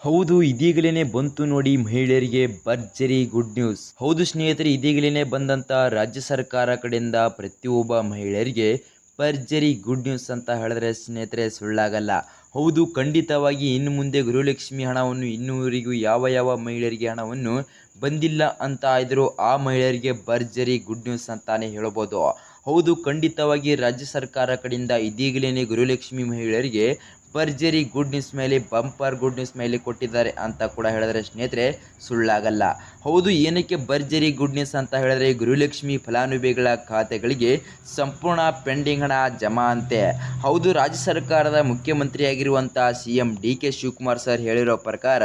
ಹೌದು, ಇದೀಗಲೇ ಬಂತು ನೋಡಿ ಮಹಿಳೆಯರಿಗೆ ಭರ್ಜರಿ ಗುಡ್ ನ್ಯೂಸ್. ಹೌದು ಸ್ನೇಹಿತರೆ, ಇದೀಗಲೇ ಬಂದಂತ ರಾಜ್ಯ ಸರ್ಕಾರ ಕಡೆಯಿಂದ ಪ್ರತಿಯೊಬ್ಬ ಮಹಿಳೆಯರಿಗೆ ಭರ್ಜರಿ ಗುಡ್ ನ್ಯೂಸ್ ಅಂತ ಹೇಳಿದ್ರೆ ಸ್ನೇಹಿತರೆ ಸುಳ್ಳಾಗಲ್ಲ. ಹೌದು, ಖಂಡಿತವಾಗಿ ಇನ್ನು ಮುಂದೆ ಗೃಹಲಕ್ಷ್ಮಿ ಹಣವನ್ನು ಇನ್ನೂವರೆಗೂ ಯಾವ ಯಾವ ಮಹಿಳೆಯರಿಗೆ ಹಣವನ್ನು ಬಂದಿಲ್ಲ ಅಂತ ಇದ್ರು ಆ ಮಹಿಳೆಯರಿಗೆ ಭರ್ಜರಿ ಗುಡ್ ನ್ಯೂಸ್ ಅಂತಾನೆ ಹೇಳ್ಬೋದು. ಹೌದು, ಖಂಡಿತವಾಗಿ ರಾಜ್ಯ ಸರ್ಕಾರ ಕಡೆಯಿಂದ ಇದೀಗಲೇ ಗೃಹಲಕ್ಷ್ಮಿ ಮಹಿಳೆಯರಿಗೆ ಭರ್ಜರಿ ಗುಡ್ ನ್ಯೂಸ್ ಮೇಲೆ ಬಂಪರ್ ಗುಡ್ ನ್ಯೂಸ್ ಮೇಲೆ ಕೊಟ್ಟಿದ್ದಾರೆ ಅಂತ ಕೂಡ ಹೇಳಿದ್ರೆ ಸ್ನೇಹಿತರೆ ಸುಳ್ಳಾಗಲ್ಲ. ಹೌದು, ಏನಕ್ಕೆ ಭರ್ಜರಿ ಗುಡ್ ನ್ಯೂಸ್ ಅಂತ ಹೇಳಿದ್ರೆ ಗೃಹಲಕ್ಷ್ಮಿ ಫಲಾನುಭವಿಗಳ ಖಾತೆಗಳಿಗೆ ಸಂಪೂರ್ಣ ಪೆಂಡಿಂಗ್ ಹಣ ಜಮಾ ಅಂತೆ. ಹೌದು, ರಾಜ್ಯ ಸರ್ಕಾರದ ಮುಖ್ಯಮಂತ್ರಿಯಾಗಿರುವಂಥ CM DK ಶಿವಕುಮಾರ್ ಸರ್ ಹೇಳಿರೋ ಪ್ರಕಾರ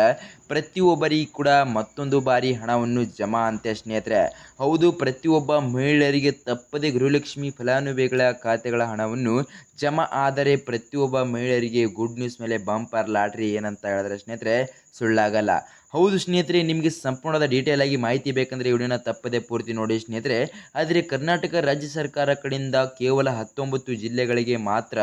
ಪ್ರತಿಯೊಬ್ಬರಿಗೆ ಕೂಡ ಮತ್ತೊಂದು ಬಾರಿ ಹಣವನ್ನು ಜಮಾ ಅಂತೆ ಸ್ನೇಹಿತರೆ. ಹೌದು, ಪ್ರತಿಯೊಬ್ಬ ಮಹಿಳೆಯರಿಗೆ ತಪ್ಪದೆ ಗೃಹಲಕ್ಷ್ಮಿ ಫಲಾನುಭವಿಗಳ ಖಾತೆಗಳ ಹಣವನ್ನು ಜಮಾ ಆದರೆ ಪ್ರತಿಯೊಬ್ಬ ಮಹಿಳೆಯರಿಗೆ ಗುಡ್ ನ್ಯೂಸ್ ಮೇಲೆ ಬಂಪರ್ ಲಾಟ್ರಿ ಏನಂತ ಹೇಳಿದ್ರೆ ಸ್ನೇಹಿತರೆ ಸುಳ್ಳಾಗಲ್ಲ. ಹೌದು ಸ್ನೇಹಿತರೆ, ನಿಮಗೆ ಸಂಪೂರ್ಣದ ಡೀಟೇಲ್ ಆಗಿ ಮಾಹಿತಿ ಬೇಕಂದರೆ ವಿಡಿಯೋನ ತಪ್ಪದೆ ಪೂರ್ತಿ ನೋಡಿ ಸ್ನೇಹಿತರೆ. ಆದರೆ ಕರ್ನಾಟಕ ರಾಜ್ಯ ಸರ್ಕಾರ ಕಡೆಯಿಂದ ಕೇವಲ 19 ಜಿಲ್ಲೆಗಳಿಗೆ ಮಾತ್ರ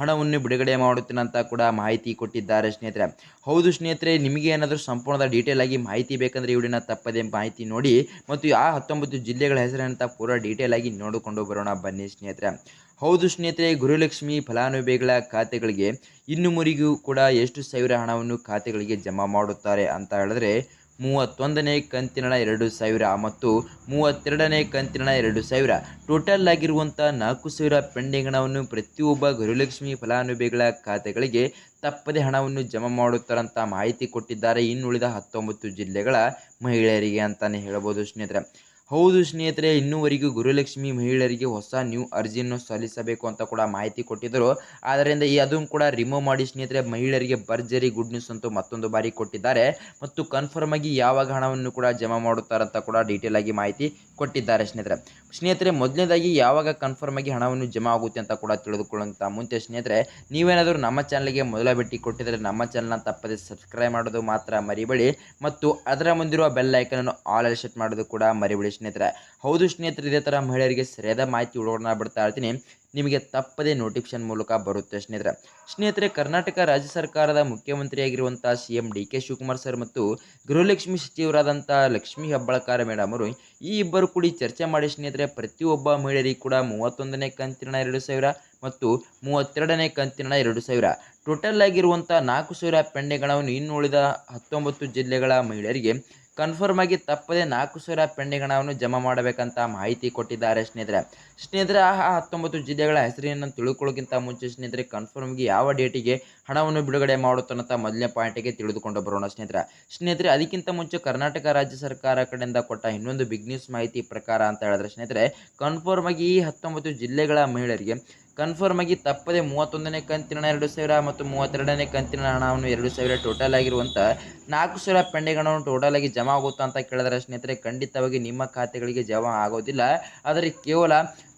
ಹಣವನ್ನು ಬಿಡುಗಡೆ ಮಾಡುತ್ತೇನೆ ಅಂತ ಕೂಡ ಮಾಹಿತಿ ಕೊಟ್ಟಿದ್ದಾರೆ ಸ್ನೇಹಿತರೆ. ಹೌದು ಸ್ನೇಹಿತರೆ, ನಿಮಗೆ ಏನಾದರೂ ಸಂಪೂರ್ಣದ ಡೀಟೇಲ್ ಆಗಿ ಮಾಹಿತಿ ಬೇಕಂದರೆ ವಿಡಿಯೋನ ತಪ್ಪದೆ ಮಾಹಿತಿ ನೋಡಿ ಮತ್ತು ಆ 19 ಜಿಲ್ಲೆಗಳ ಹೆಸರಂತ ಪೂರ ಡೀಟೇಲ್ ಆಗಿ ನೋಡಿಕೊಂಡು ಬರೋಣ ಬನ್ನಿ ಸ್ನೇಹಿತರೆ. ಹೌದು ಸ್ನೇಹಿತರೆ, ಗೃಹಲಕ್ಷ್ಮಿ ಫಲಾನುಭವಿಗಳ ಖಾತೆಗಳಿಗೆ ಇನ್ನುವರೆಗೂ ಕೂಡ ಎಷ್ಟು ಸಾವಿರ ಹಣವನ್ನು ಖಾತೆಗಳಿಗೆ ಜಮಾ ಮಾಡುತ್ತಾರೆ ಅಂತ ಹೇಳಿದ್ರೆ 31ನೇ ಕಂತಿನ 2,000 ಮತ್ತು 32ನೇ ಕಂತಿನ 2,000 ಟೋಟಲ್ ಆಗಿರುವಂಥ 4,000 ಪೆಂಡಿಂಗ್ ಹಣವನ್ನು ಪ್ರತಿಯೊಬ್ಬ ಗೃಹಲಕ್ಷ್ಮಿ ಫಲಾನುಭವಿಗಳ ಖಾತೆಗಳಿಗೆ ತಪ್ಪದೆ ಹಣವನ್ನು ಜಮಾ ಮಾಡುತ್ತಾರಂತ ಮಾಹಿತಿ ಕೊಟ್ಟಿದ್ದಾರೆ ಇನ್ನುಳಿದ 19 ಜಿಲ್ಲೆಗಳ ಮಹಿಳೆಯರಿಗೆ ಅಂತಾನೆ ಹೇಳ್ಬೋದು ಸ್ನೇಹಿತರೆ. ಹೌದು ಸ್ನೇಹಿತರೆ, ಇನ್ನೂವರೆಗೂ ಗೃಹಲಕ್ಷ್ಮಿ ಮಹಿಳೆಯರಿಗೆ ಹೊಸ ನ್ಯೂ ಅರ್ಜಿಯನ್ನು ಸಲ್ಲಿಸಬೇಕು ಅಂತ ಕೂಡ ಮಾಹಿತಿ ಕೊಟ್ಟಿದ್ದರು. ಆದ್ದರಿಂದ ಅದನ್ನು ಕೂಡ ರಿಮೂವ್ ಮಾಡಿ ಸ್ನೇಹಿತರೆ ಮಹಿಳೆಯರಿಗೆ ಭರ್ಜರಿ ಗುಡ್ ನ್ಯೂಸ್ ಅಂತೂ ಮತ್ತೊಂದು ಬಾರಿ ಕೊಟ್ಟಿದ್ದಾರೆ ಮತ್ತು ಕನ್ಫರ್ಮ್ ಆಗಿ ಯಾವಾಗ ಹಣವನ್ನು ಕೂಡ ಜಮಾ ಮಾಡುತ್ತಾರಂತ ಕೂಡ ಡೀಟೇಲ್ ಆಗಿ ಮಾಹಿತಿ ಕೊಟ್ಟಿದ್ದಾರೆ ಸ್ನೇಹಿತರೆ ಮೊದಲನೇದಾಗಿ ಯಾವಾಗ ಕನ್ಫರ್ಮ್ ಆಗಿ ಹಣವನ್ನು ಜಮಾ ಆಗುತ್ತೆ ಅಂತ ಕೂಡ ತಿಳಿದುಕೊಳ್ಳುವಂಥ ಮುಂಚೆ ಸ್ನೇಹಿತರೆ ನೀವೇನಾದರೂ ನಮ್ಮ ಚಾನಲ್ಗೆ ಮೊದಲ ಭೇಟಿ ಕೊಟ್ಟಿದ್ದರೆ ನಮ್ಮ ಚಾನಲ್ನ ತಪ್ಪದೆ ಸಬ್ಸ್ಕ್ರೈಬ್ ಮಾಡೋದು ಮಾತ್ರ ಮರಿಬೇಡಿ ಮತ್ತು ಅದರ ಮುಂದಿರುವ ಬೆಲ್ ಐಕನ್ ಆಲ್ ಅಲ್ಲಿ ಸೆಟ್ ಮಾಡೋದು ಕೂಡ ಮರಿಬೇಡಿ ಸ್ನೇಹಿತರೆ. ಹೌದು ಸ್ನೇಹಿತರೆ, ಇದೇ ಥರ ಮಹಿಳೆಯರಿಗೆ ಸರಿಯಾದ ಮಾಹಿತಿ ಉಳ್ಕೊಂಡ ಬಿಡ್ತಾ ಇರ್ತೀನಿ, ನಿಮಗೆ ತಪ್ಪದೇ ನೋಟಿಫಿಕೇಶನ್ ಮೂಲಕ ಬರುತ್ತೆ ಸ್ನೇಹಿತರೆ. ಕರ್ನಾಟಕ ರಾಜ್ಯ ಸರ್ಕಾರದ ಮುಖ್ಯಮಂತ್ರಿಯಾಗಿರುವಂಥ CM DK ಶಿವಕುಮಾರ್ ಸರ್ ಮತ್ತು ಗೃಹಲಕ್ಷ್ಮಿ ಸಚಿವರಾದಂಥ ಲಕ್ಷ್ಮೀ ಹೆಬ್ಬಾಳ್ಕರ್ ಮೇಡಮ್ ಅವರು ಈ ಇಬ್ಬರು ಕೂಡಿ ಚರ್ಚೆ ಮಾಡಿ ಸ್ನೇಹಿತರೆ ಪ್ರತಿಯೊಬ್ಬ ಮಹಿಳೆಯರಿಗೆ ಕೂಡ 31ನೇ ಕಂತಿನ 2,000 ಮತ್ತು 32ನೇ ಕಂತಿನ 2,000 ಟೋಟಲ್ ಆಗಿರುವಂಥ 4,000 ಪೆಂಡಿಂಗ್ ಹಣವನ್ನು ಇನ್ನುಳಿದ 19 ಜಿಲ್ಲೆಗಳ ಮಹಿಳೆಯರಿಗೆ ಕನ್ಫರ್ಮ್ ಆಗಿ ತಪ್ಪದೆ 4,000 ಪೆಂಡಿಂಗ್ ಹಣವನ್ನು ಜಮಾ ಮಾಡಬೇಕಂತ ಮಾಹಿತಿ ಕೊಟ್ಟಿದ್ದಾರೆ ಸ್ನೇಹಿತರೆ ಆ 19 ಜಿಲ್ಲೆಗಳ ಹೆಸರನ್ನು ತಿಳ್ಕೊಳ್ಳೋಕ್ಕಿಂತ ಮುಂಚೆ ಸ್ನೇಹಿತರೆ ಕನ್ಫರ್ಮ್ ಆಗಿ ಯಾವ ಡೇಟಿಗೆ ಹಣವನ್ನು ಬಿಡುಗಡೆ ಮಾಡುತ್ತಾನಂತ ಮೊದಲನೇ ಪಾಯಿಂಟಿಗೆ ತಿಳಿದುಕೊಂಡು ಬರೋಣ ಸ್ನೇಹಿತರೆ ಅದಕ್ಕಿಂತ ಮುಂಚೆ ಕರ್ನಾಟಕ ರಾಜ್ಯ ಸರ್ಕಾರ ಕಡೆಯಿಂದ ಕೊಟ್ಟ ಇನ್ನೊಂದು ಬಿಗ್ ನ್ಯೂಸ್ ಮಾಹಿತಿ ಪ್ರಕಾರ ಅಂತ ಹೇಳಿದ್ರೆ ಸ್ನೇಹಿತರೆ ಕನ್ಫರ್ಮ್ ಆಗಿ ಈ 19 ಜಿಲ್ಲೆಗಳ ಮಹಿಳೆಯರಿಗೆ ಕನ್ಫರ್ಮ್ ಆಗಿ ತಪ್ಪದೆ 31ನೇ ಕಂತಿನ 2,000 ಮತ್ತು 32ನೇ ಕಂತಿನ ಹಣವನ್ನು 2,000 ಟೋಟಲ್ ಆಗಿರುವಂಥ 4,000 ಪೆಂಡಿಂಗ್ ಹಣವನ್ನು ಟೋಟಲ್ ಆಗಿ ಜಮಾ ಆಗುತ್ತಾ ಅಂತ ಕೇಳಿದ್ರೆ ಸ್ನೇಹಿತರೆ ಖಂಡಿತವಾಗಿ ನಿಮ್ಮ ಖಾತೆಗಳಿಗೆ ಜಮಾ ಆಗೋದಿಲ್ಲ. ಆದರೆ ಕೇವಲ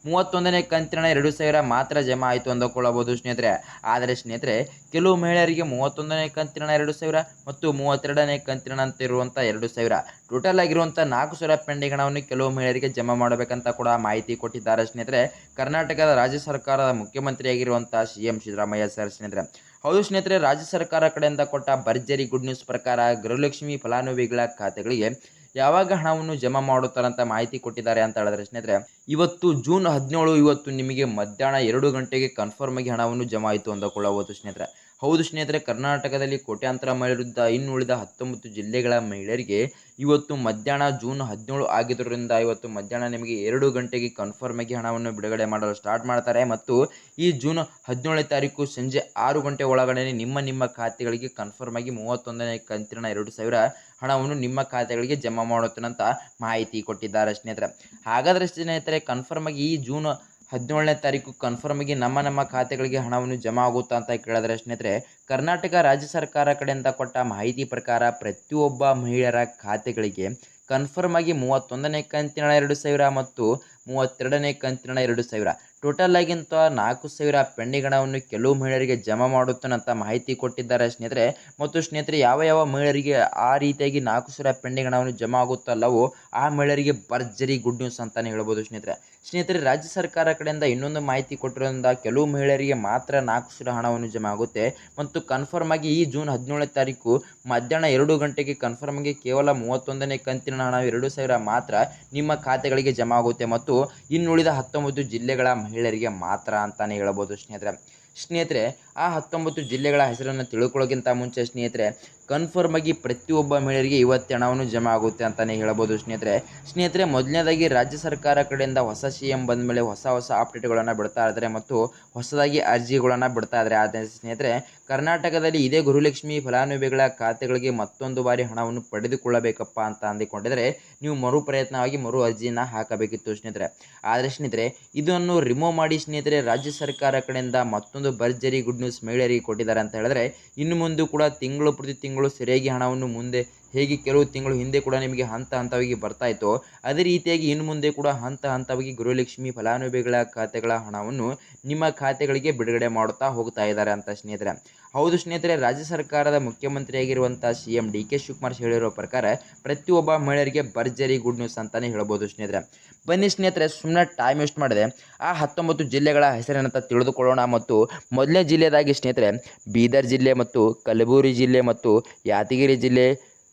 31ನೇ ಕಂತಿನ 2,000 ಮಾತ್ರ ಜಮಾ ಆಯಿತು ಅಂದುಕೊಳ್ಳಬಹುದು ಸ್ನೇಹಿತರೆ. ಆದರೆ ಸ್ನೇಹಿತರೆ ಕೆಲವು ಮಹಿಳೆಯರಿಗೆ 31ನೇ ಕಂತಿನ 2,000 ಮತ್ತು 32ನೇ ಕಂತಿನ ಅಂತ ಇರುವಂಥ 2,000 ಟೋಟಲ್ ಆಗಿರುವಂಥ 4,000 ಪೆಂಡಿಂಗ್ ಹಣವನ್ನು ಕೆಲವು ಮಹಿಳೆಯರಿಗೆ ಜಮಾ ಮಾಡಬೇಕಂತ ಕೂಡ ಮಾಹಿತಿ ಕೊಟ್ಟಿದ್ದಾರೆ ಸ್ನೇಹಿತರೆ ಕರ್ನಾಟಕದ ರಾಜ್ಯ ಸರ್ಕಾರದ ಮುಖ್ಯಮಂತ್ರಿಯಾಗಿರುವಂಥ CM ಸಿದ್ದರಾಮಯ್ಯ ಸರ್ ಸ್ನೇಹಿತರೆ. ಹೌದು ಸ್ನೇಹಿತರೆ, ರಾಜ್ಯ ಸರ್ಕಾರ ಕಡೆಯಿಂದ ಕೊಟ್ಟ ಭರ್ಜರಿ ಗುಡ್ ನ್ಯೂಸ್ ಪ್ರಕಾರ ಗೃಹಲಕ್ಷ್ಮಿ ಫಲಾನುಭವಿಗಳ ಖಾತೆಗಳಿಗೆ ಯಾವಾಗ ಹಣವನ್ನು ಜಮಾ ಮಾಡುತ್ತಾರಂತ ಮಾಹಿತಿ ಕೊಟ್ಟಿದ್ದಾರೆ ಅಂತ ಹೇಳಿದ್ರೆ ಸ್ನೇಹಿತರೆ ಇವತ್ತು ಜೂನ್ 17 ಇವತ್ತು ನಿಮಗೆ ಮಧ್ಯಾಹ್ನ 2 ಗಂಟೆಗೆ ಕನ್ಫರ್ಮ್ ಆಗಿ ಹಣವನ್ನು ಜಮಾ ಆಯಿತು ಅಂದುಕೊಳ್ಳಬಹುದು ಸ್ನೇಹಿತರೆ. ಹೌದು ಸ್ನೇಹಿತರೆ, ಕರ್ನಾಟಕದಲ್ಲಿ ಕೋಟ್ಯಾಂತರ ಮಹಿಳೆಯರಿದ್ದ ಇನ್ನುಳಿದ 19 ಜಿಲ್ಲೆಗಳ ಮಹಿಳೆಯರಿಗೆ ಇವತ್ತು ಮಧ್ಯಾಹ್ನ ಜೂನ್ 17 ಆಗಿದ್ದರಿಂದ ಇವತ್ತು ಮಧ್ಯಾಹ್ನ ನಿಮಗೆ 2 ಗಂಟೆಗೆ ಕನ್ಫರ್ಮ್ ಆಗಿ ಹಣವನ್ನು ಬಿಡುಗಡೆ ಮಾಡಲು ಸ್ಟಾರ್ಟ್ ಮಾಡ್ತಾರೆ ಮತ್ತು ಈ ಜೂನ್ 17ನೇ ತಾರೀಕು ಸಂಜೆ 6 ಗಂಟೆ ಒಳಗಡೆ ನಿಮ್ಮ ಖಾತೆಗಳಿಗೆ ಕನ್ಫರ್ಮ್ ಆಗಿ 31ನೇ ಕಂತಿನ 2,000 ಹಣವನ್ನು ನಿಮ್ಮ ಖಾತೆಗಳಿಗೆ ಜಮಾ ಮಾಡುತ್ತೇನಂತ ಮಾಹಿತಿ ಕೊಟ್ಟಿದ್ದಾರೆ ಸ್ನೇಹಿತರೆ. ಹಾಗಾದರೆ ಸ್ನೇಹಿತರೆ ಕನ್ಫರ್ಮ್ ಆಗಿ ಈ ಜೂನ್ 17ನೇ ತಾರೀಕು ಕನ್ಫರ್ಮ್ ಆಗಿ ನಮ್ಮ ಖಾತೆಗಳಿಗೆ ಹಣವನ್ನು ಜಮಾ ಆಗುತ್ತಾ ಅಂತ ಕೇಳಿದ್ರೆ ಸ್ನೇಹಿತರೆ ಕರ್ನಾಟಕ ರಾಜ್ಯ ಸರ್ಕಾರ ಕಡೆಯಿಂದ ಕೊಟ್ಟ ಮಾಹಿತಿ ಪ್ರಕಾರ ಪ್ರತಿಯೊಬ್ಬ ಮಹಿಳೆಯರ ಖಾತೆಗಳಿಗೆ ಕನ್ಫರ್ಮ್ ಆಗಿ 31ನೇ ಕಂತಿನ 2,000 ಮತ್ತು 32ನೇ ಕಂತಿನ 2,000 ಟೋಟಲ್ ಆಗಿಂತ 4,000 ಪೆಂಡಿಂಗ್ ಹಣವನ್ನು ಕೆಲವು ಮಹಿಳೆಯರಿಗೆ ಜಮಾ ಮಾಡುತ್ತಾನಂತ ಮಾಹಿತಿ ಕೊಟ್ಟಿದ್ದಾರೆ ಸ್ನೇಹಿತರೆ. ಮತ್ತು ಸ್ನೇಹಿತರೆ ಯಾವ ಯಾವ ಮಹಿಳೆಯರಿಗೆ ಆ ರೀತಿಯಾಗಿ 4,000 ಪೆಂಡಿಂಗ್ ಹಣವನ್ನು ಜಮಾ ಆಗುತ್ತಲ್ಲವೋ ಆ ಮಹಿಳೆಯರಿಗೆ ಭರ್ಜರಿ ಗುಡ್ ನ್ಯೂಸ್ ಅಂತಾನೆ ಹೇಳ್ಬೋದು ಸ್ನೇಹಿತರೆ. ರಾಜ್ಯ ಸರ್ಕಾರ ಕಡೆಯಿಂದ ಇನ್ನೊಂದು ಮಾಹಿತಿ ಕೊಟ್ಟಿರೋದ್ರಿಂದ ಕೆಲವು ಮಹಿಳೆಯರಿಗೆ ಮಾತ್ರ 4,000 ಹಣವನ್ನು ಜಮಾ ಆಗುತ್ತೆ. ಮತ್ತು ಕನ್ಫರ್ಮ್ ಆಗಿ ಈ ಜೂನ್ 17ನೇ ತಾರೀಕು ಮಧ್ಯಾಹ್ನ 2 ಗಂಟೆಗೆ ಕನ್ಫರ್ಮ್ ಆಗಿ ಕೇವಲ 31ನೇ ಕಂತಿನ ಹಣ 2,000 ಮಾತ್ರ ನಿಮ್ಮ ಖಾತೆಗಳಿಗೆ ಜಮಾ ಆಗುತ್ತೆ. ಮತ್ತು ಇನ್ನುಳಿದ 19 ಜಿಲ್ಲೆಗಳ ಮಹಿಳೆಯರಿಗೆ ಮಾತ್ರ ಅಂತಾನೆ ಹೇಳ್ಬೋದು ಸ್ನೇಹಿತರೆ. ಆ 19 ಜಿಲ್ಲೆಗಳ ಹೆಸರನ್ನು ತಿಳ್ಕೊಳ್ಳೋಕ್ಕಿಂತ ಮುಂಚೆ ಕನ್ಫರ್ಮ್ ಆಗಿ ಪ್ರತಿಯೊಬ್ಬ ಮಹಿಳೆಯರಿಗೆ ಇವತ್ತು ಹಣವನ್ನು ಜಮಾ ಆಗುತ್ತೆ ಅಂತಾನೆ ಹೇಳ್ಬೋದು ಸ್ನೇಹಿತರೆ. ಮೊದಲನೇದಾಗಿ ರಾಜ್ಯ ಸರ್ಕಾರ ಕಡೆಯಿಂದ ಹೊಸ CM ಬಂದ ಮೇಲೆ ಹೊಸ ಅಪ್ಡೇಟ್ಗಳನ್ನು ಬಿಡ್ತಾ ಇದ್ದಾರೆ ಮತ್ತು ಹೊಸದಾಗಿ ಅರ್ಜಿಗಳನ್ನು ಬಿಡ್ತಾ ಇದ್ದಾರೆ. ಆದರೆ ಸ್ನೇಹಿತರೆ ಕರ್ನಾಟಕದಲ್ಲಿ ಇದೇ ಗೃಹಲಕ್ಷ್ಮಿ ಫಲಾನುಭವಿಗಳ ಖಾತೆಗಳಿಗೆ ಮತ್ತೊಂದು ಬಾರಿ ಹಣವನ್ನು ಪಡೆದುಕೊಳ್ಳಬೇಕಪ್ಪ ಅಂತ ಅಂದುಕೊಂಡಿದರೆ ನೀವು ಮರು ಪ್ರಯತ್ನವಾಗಿ ಮರು ಅರ್ಜಿಯನ್ನು ಹಾಕಬೇಕಿತ್ತು ಸ್ನೇಹಿತರೆ. ಆದರೆ ಸ್ನೇಹಿತರೆ ಇದನ್ನು ರಿಮೂವ್ ಮಾಡಿ ಸ್ನೇಹಿತರೆ ರಾಜ್ಯ ಸರ್ಕಾರ ಕಡೆಯಿಂದ ಮತ್ತೊಂದು ಭರ್ಜರಿ ಗುಡ್ ನ್ಯೂಸ್ ಮಹಿಳೆಯರಿಗೆ ಕೊಟ್ಟಿದ್ದಾರೆ ಅಂತ ಹೇಳಿದ್ರೆ, ಇನ್ನು ಮುಂದೆ ಕೂಡ ತಿಂಗಳು ಪ್ರತಿ ತಿಂಗಳು ಸರಿಯಾಗಿ ಹಣವನ್ನು ಮುಂದೆ ಹೇಗೆ ಕೆಲವು ತಿಂಗಳು ಹಿಂದೆ ಕೂಡ ನಿಮಗೆ ಹಂತವಾಗಿ ಬರ್ತಾ ಇತ್ತು, ಅದೇ ರೀತಿಯಾಗಿ ಇನ್ನು ಮುಂದೆ ಕೂಡ ಹಂತವಾಗಿ ಗೃಹಲಕ್ಷ್ಮಿ ಫಲಾನುಭವಿಗಳ ಖಾತೆಗಳ ಹಣವನ್ನು ನಿಮ್ಮ ಖಾತೆಗಳಿಗೆ ಬಿಡುಗಡೆ ಮಾಡುತ್ತಾ ಹೋಗ್ತಾ ಇದ್ದಾರೆ ಅಂತ ಸ್ನೇಹಿತರೆ. ಹೌದು ಸ್ನೇಹಿತರೆ, ರಾಜ್ಯ ಸರ್ಕಾರದ ಮುಖ್ಯಮಂತ್ರಿಯಾಗಿರುವಂಥ CM DK ಶಿವಕುಮಾರ್ ಹೇಳಿರೋ ಪ್ರಕಾರ ಪ್ರತಿಯೊಬ್ಬ ಮಹಿಳೆಯರಿಗೆ ಭರ್ಜರಿ ಗುಡ್ ನ್ಯೂಸ್ ಅಂತಾನೆ ಹೇಳ್ಬೋದು ಸ್ನೇಹಿತರೆ. ಬನ್ನಿ ಸ್ನೇಹಿತರೆ, ಸುಮ್ಮನೆ ಟೈಮ್ ವೇಸ್ಟ್ ಮಾಡಿದೆ ಆ 19 ಜಿಲ್ಲೆಗಳ ಹೆಸರೇನಂತ ತಿಳಿದುಕೊಳ್ಳೋಣ. ಮತ್ತು ಮೊದಲನೇ ಜಿಲ್ಲೆದಾಗಿ ಸ್ನೇಹಿತರೆ ಬೀದರ್ ಜಿಲ್ಲೆ ಮತ್ತು ಕಲಬುರಗಿ ಜಿಲ್ಲೆ ಮತ್ತು ಯಾದಗಿರಿ ಜಿಲ್ಲೆ,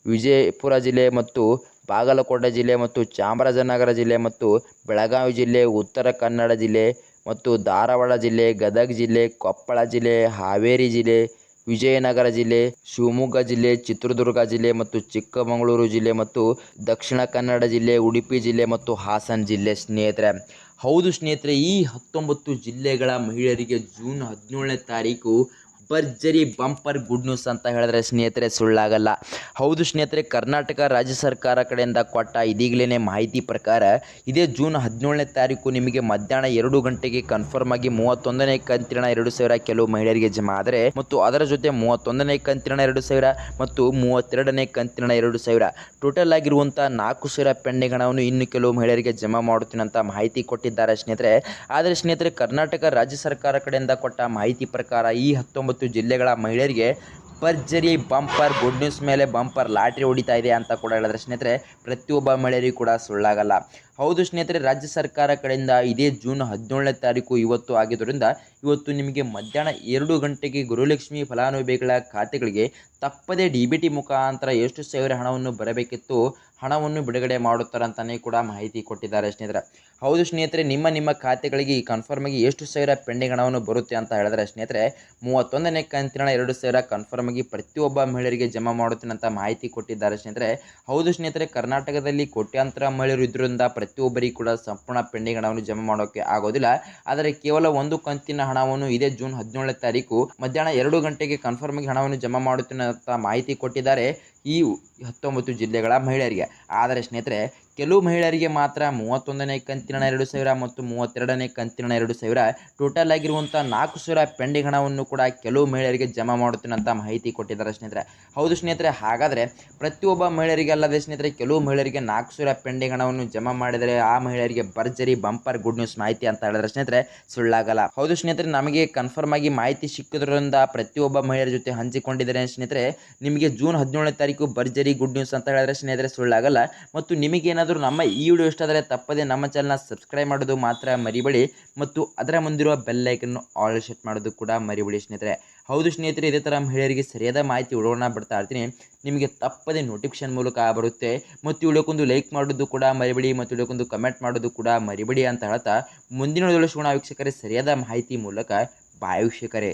ವಿಜಯಪುರ ಜಿಲ್ಲೆ ಮತ್ತು ಬಾಗಲಕೋಟೆ ಜಿಲ್ಲೆ ಮತ್ತು ಚಾಮರಾಜನಗರ ಜಿಲ್ಲೆ ಮತ್ತು ಬೆಳಗಾವಿ ಜಿಲ್ಲೆ, ಉತ್ತರ ಕನ್ನಡ ಜಿಲ್ಲೆ ಮತ್ತು ಧಾರವಾಡ ಜಿಲ್ಲೆ, ಗದಗ ಜಿಲ್ಲೆ, ಕೊಪ್ಪಳ ಜಿಲ್ಲೆ, ಹಾವೇರಿ ಜಿಲ್ಲೆ, ವಿಜಯನಗರ ಜಿಲ್ಲೆ, ಶಿವಮೊಗ್ಗ ಜಿಲ್ಲೆ, ಚಿತ್ರದುರ್ಗ ಜಿಲ್ಲೆ ಮತ್ತು ಚಿಕ್ಕಮಗಳೂರು ಜಿಲ್ಲೆ ಮತ್ತು ದಕ್ಷಿಣ ಕನ್ನಡ ಜಿಲ್ಲೆ, ಉಡುಪಿ ಜಿಲ್ಲೆ ಮತ್ತು ಹಾಸನ ಜಿಲ್ಲೆ ಸ್ನೇಹಿತರೆ. ಹೌದು ಸ್ನೇಹಿತರೆ, ಈ 19 ಜಿಲ್ಲೆಗಳ ಮಹಿಳೆಯರಿಗೆ ಜೂನ್ 17ನೇ ತಾರೀಕು ಭರ್ಜರಿ ಬಂಪರ್ ಗುಡ್ ನ್ಯೂಸ್ ಅಂತ ಹೇಳಿದ್ರೆ ಸ್ನೇಹಿತರೆ ಸುಳ್ಳಾಗಲ್ಲ. ಹೌದು ಸ್ನೇಹಿತರೆ, ಕರ್ನಾಟಕ ರಾಜ್ಯ ಸರ್ಕಾರ ಕಡೆಯಿಂದ ಕೊಟ್ಟ ಇದೀಗಲೇ ಮಾಹಿತಿ ಪ್ರಕಾರ ಇದೇ ಜೂನ್ 17ನೇ ತಾರೀಕು ನಿಮಗೆ ಮಧ್ಯಾಹ್ನ 2 ಗಂಟೆಗೆ ಕನ್ಫರ್ಮ್ ಆಗಿ 31ನೇ ಕಂತಿನ 2,000 ಕೆಲವು ಮಹಿಳೆಯರಿಗೆ ಜಮಾ ಆದರೆ, ಮತ್ತು ಅದರ ಜೊತೆ 31ನೇ ಕಂತಿನ 2,000 ಮತ್ತು 32ನೇ ಕಂತಿನ 2,000 ಟೋಟಲ್ ಆಗಿರುವಂಥ 4,000 ಪೆಂಡಿಂಗ್ ಹಣವನ್ನು ಇನ್ನು ಕೆಲವು ಮಹಿಳೆಯರಿಗೆ ಜಮಾ ಮಾಡುತ್ತೀನಿ ಅಂತ ಮಾಹಿತಿ ಕೊಟ್ಟಿದ್ದಾರೆ ಸ್ನೇಹಿತರೆ. ಆದರೆ ಸ್ನೇಹಿತರೆ ಕರ್ನಾಟಕ ರಾಜ್ಯ ಸರ್ಕಾರ ಕಡೆಯಿಂದ ಕೊಟ್ಟ ಮಾಹಿತಿ ಪ್ರಕಾರ ಈ 19 ಜಿಲ್ಲೆಗಳ ಮಹಿಳೆಯರಿಗೆ ಭರ್ಜರಿ ಬಂಪರ್ ಗುಡ್ ನ್ಯೂಸ್ ಮೇಲೆ ಬಂಪರ್ ಲಾಟ್ರಿ ಹೊಡಿತಾ ಇದೆ ಅಂತ ಕೂಡ ಹೇಳಿದ್ರೆ ಸ್ನೇಹಿತರೆ ಪ್ರತಿಯೊಬ್ಬ ಮಹಿಳೆಯರಿಗೂ ಕೂಡ ಸುಳ್ಳಾಗಲ್ಲ. ಹೌದು ಸ್ನೇಹಿತರೆ, ರಾಜ್ಯ ಸರ್ಕಾರ ಕಡೆಯಿಂದ ಇದೇ ಜೂನ್ 17ನೇ ತಾರೀಕು ಇವತ್ತು ಆಗಿದ್ದರಿಂದ ಇವತ್ತು ನಿಮಗೆ ಮಧ್ಯಾಹ್ನ 2 ಗಂಟೆಗೆ ಗೃಹಲಕ್ಷ್ಮಿ ಫಲಾನುಭವಿಗಳ ಖಾತೆಗಳಿಗೆ ತಪ್ಪದೇ DBT ಮುಖಾಂತರ ಎಷ್ಟು ಸಾವಿರ ಹಣವನ್ನು ಬರಬೇಕಿತ್ತು ಹಣವನ್ನು ಬಿಡುಗಡೆ ಮಾಡುತ್ತಾರೆ ಅಂತಲೇ ಕೂಡ ಮಾಹಿತಿ ಕೊಟ್ಟಿದ್ದಾರೆ ಸ್ನೇಹಿತರೆ. ಹೌದು ಸ್ನೇಹಿತರೆ, ನಿಮ್ಮ ಖಾತೆಗಳಿಗೆ ಕನ್ಫರ್ಮ್ ಆಗಿ ಎಷ್ಟು ಸಾವಿರ ಪೆಂಡಿಂಗ್ ಹಣವನ್ನು ಬರುತ್ತೆ ಅಂತ ಹೇಳಿದ್ರೆ ಸ್ನೇಹಿತರೆ 31ನೇ ಕಂತಿನ 2,000 ಕನ್ಫರ್ಮ್ ಆಗಿ ಪ್ರತಿಯೊಬ್ಬ ಮಹಿಳೆಯರಿಗೆ ಜಮಾ ಮಾಡುತ್ತೀನಿ ಅಂತ ಮಾಹಿತಿ ಕೊಟ್ಟಿದ್ದಾರೆ ಸ್ನೇಹಿತರೆ. ಹೌದು ಸ್ನೇಹಿತರೆ, ಕರ್ನಾಟಕದಲ್ಲಿ ಕೋಟ್ಯಾಂತರ ಮಹಿಳೆಯರು ಇದ್ರಿಂದ ಪ್ರತಿಯೊಬ್ಬರಿಗೂ ಕೂಡ ಸಂಪೂರ್ಣ ಪೆಂಡಿಂಗ್ ಹಣವನ್ನು ಜಮಾ ಮಾಡೋಕ್ಕೆ ಆಗೋದಿಲ್ಲ. ಆದರೆ ಕೇವಲ ಒಂದು ಕಂತಿನ ಹಣವನ್ನು ಇದೇ ಜೂನ್ 17ನೇ ತಾರೀಕು ಮಧ್ಯಾಹ್ನ 2 ಗಂಟೆಗೆ ಕನ್ಫರ್ಮ್ ಆಗಿ ಹಣವನ್ನು ಜಮಾ ಮಾಡುತ್ತೀನಿ ಅಂತ ಮಾಹಿತಿ ಕೊಟ್ಟಿದ್ದಾರೆ ಈ 19 ಜಿಲ್ಲೆಗಳ ಮಹಿಳೆಯರಿಗೆ. ಆದರೆ ಸ್ನೇಹಿತರೆ ಕೆಲವು ಮಹಿಳೆಯರಿಗೆ ಮಾತ್ರ 31ನೇ ಕಂತಿನ 2,000 ಮತ್ತು 32ನೇ ಕಂತಿನ 2,000 ಟೋಟಲ್ ಆಗಿರುವಂಥ 4,000 ಪೆಂಡಿಂಗ್ ಹಣವನ್ನು ಕೂಡ ಕೆಲವು ಮಹಿಳೆಯರಿಗೆ ಜಮಾ ಮಾಡುತ್ತೀನಿ ಅಂತ ಮಾಹಿತಿ ಕೊಟ್ಟಿದ್ದಾರೆ ಸ್ನೇಹಿತರೆ. ಹೌದು ಸ್ನೇಹಿತರೆ, ಹಾಗಾದರೆ ಪ್ರತಿಯೊಬ್ಬ ಮಹಿಳೆಯರಿಗೆ ಅಲ್ಲದೆ ಸ್ನೇಹಿತರೆ ಕೆಲವು ಮಹಿಳೆಯರಿಗೆ 4,000 ಪೆಂಡಿಂಗ್ ಹಣವನ್ನು ಜಮಾ ಮಾಡಿದರೆ ಆ ಮಹಿಳೆಯರಿಗೆ ಭರ್ಜರಿ ಬಂಪರ್ ಗುಡ್ ನ್ಯೂಸ್ ಮಾಹಿತಿ ಅಂತ ಹೇಳಿದ್ರೆ ಸ್ನೇಹಿತರೆ ಸುಳ್ಳಾಗಲ್ಲ. ಹೌದು ಸ್ನೇಹಿತರೆ, ನಮಗೆ ಕನ್ಫರ್ಮ್ ಆಗಿ ಮಾಹಿತಿ ಸಿಕ್ಕಿದ್ರಿಂದ ಪ್ರತಿಯೊಬ್ಬ ಮಹಿಳೆಯರ ಜೊತೆ ಹಂಚಿಕೊಂಡಿದ್ದಾರೆ ಸ್ನೇಹಿತರೆ. ನಿಮಗೆ ಜೂನ್ 17ನೇ ತಾರೀಕು ಭರ್ಜರಿ ಗುಡ್ ನ್ಯೂಸ್ ಅಂತ ಹೇಳಿದ್ರೆ ಸ್ನೇಹಿತರೆ ಸುಳ್ಳಾಗಲ್ಲ. ಮತ್ತು ನಿಮಗೇನಾದರೂ ನಮ್ಮ ಈ ವಿಡಿಯೋ ಇಷ್ಟ ಆದರೆ ತಪ್ಪದೆ ನಮ್ಮ ಚಾನಲ್ನ ಸಬ್ಸ್ಕ್ರೈಬ್ ಮಾಡೋದು ಮಾತ್ರ ಮರಿಬೇಡಿ ಮತ್ತು ಅದರ ಮುಂದಿರುವ ಬೆಲ್ ಐಕನ್ ಆಲ್ ಸೆಟ್ ಮಾಡೋದು ಕೂಡ ಮರಿಬೇಡಿ ಸ್ನೇಹಿತರೆ. ಹೌದು ಸ್ನೇಹಿತರೆ, ಇದೇ ಥರ ಮಹಿಳೆಯರಿಗೆ ಸರಿಯಾದ ಮಾಹಿತಿ ಉಡೋಣ ಬಿಡ್ತಾ ಇರ್ತೀನಿ. ನಿಮಗೆ ತಪ್ಪದೆ ನೋಟಿಫಿಕೇಶನ್ ಮೂಲಕ ಬರುತ್ತೆ. ಮತ್ತು ವಿಡಿಯೋಕ್ಕೊಂದು ಲೈಕ್ ಮಾಡೋದು ಕೂಡ ಮರಿಬೇಡಿ ಮತ್ತು ವಿಡಿಯೋಕ್ಕೊಂದು ಕಮೆಂಟ್ ಮಾಡೋದು ಕೂಡ ಮರಿಬೇಡಿ ಅಂತ ಹೇಳ್ತಾ ಮುಂದಿನ ವಿಡಿಯೋದಲ್ಲಿ ಸಿಗೋಣ ವೀಕ್ಷಕರೇ ಸರಿಯಾದ ಮಾಹಿತಿ ಮೂಲಕ. ಬಾಯ್ ವೀಕ್ಷಕರೇ.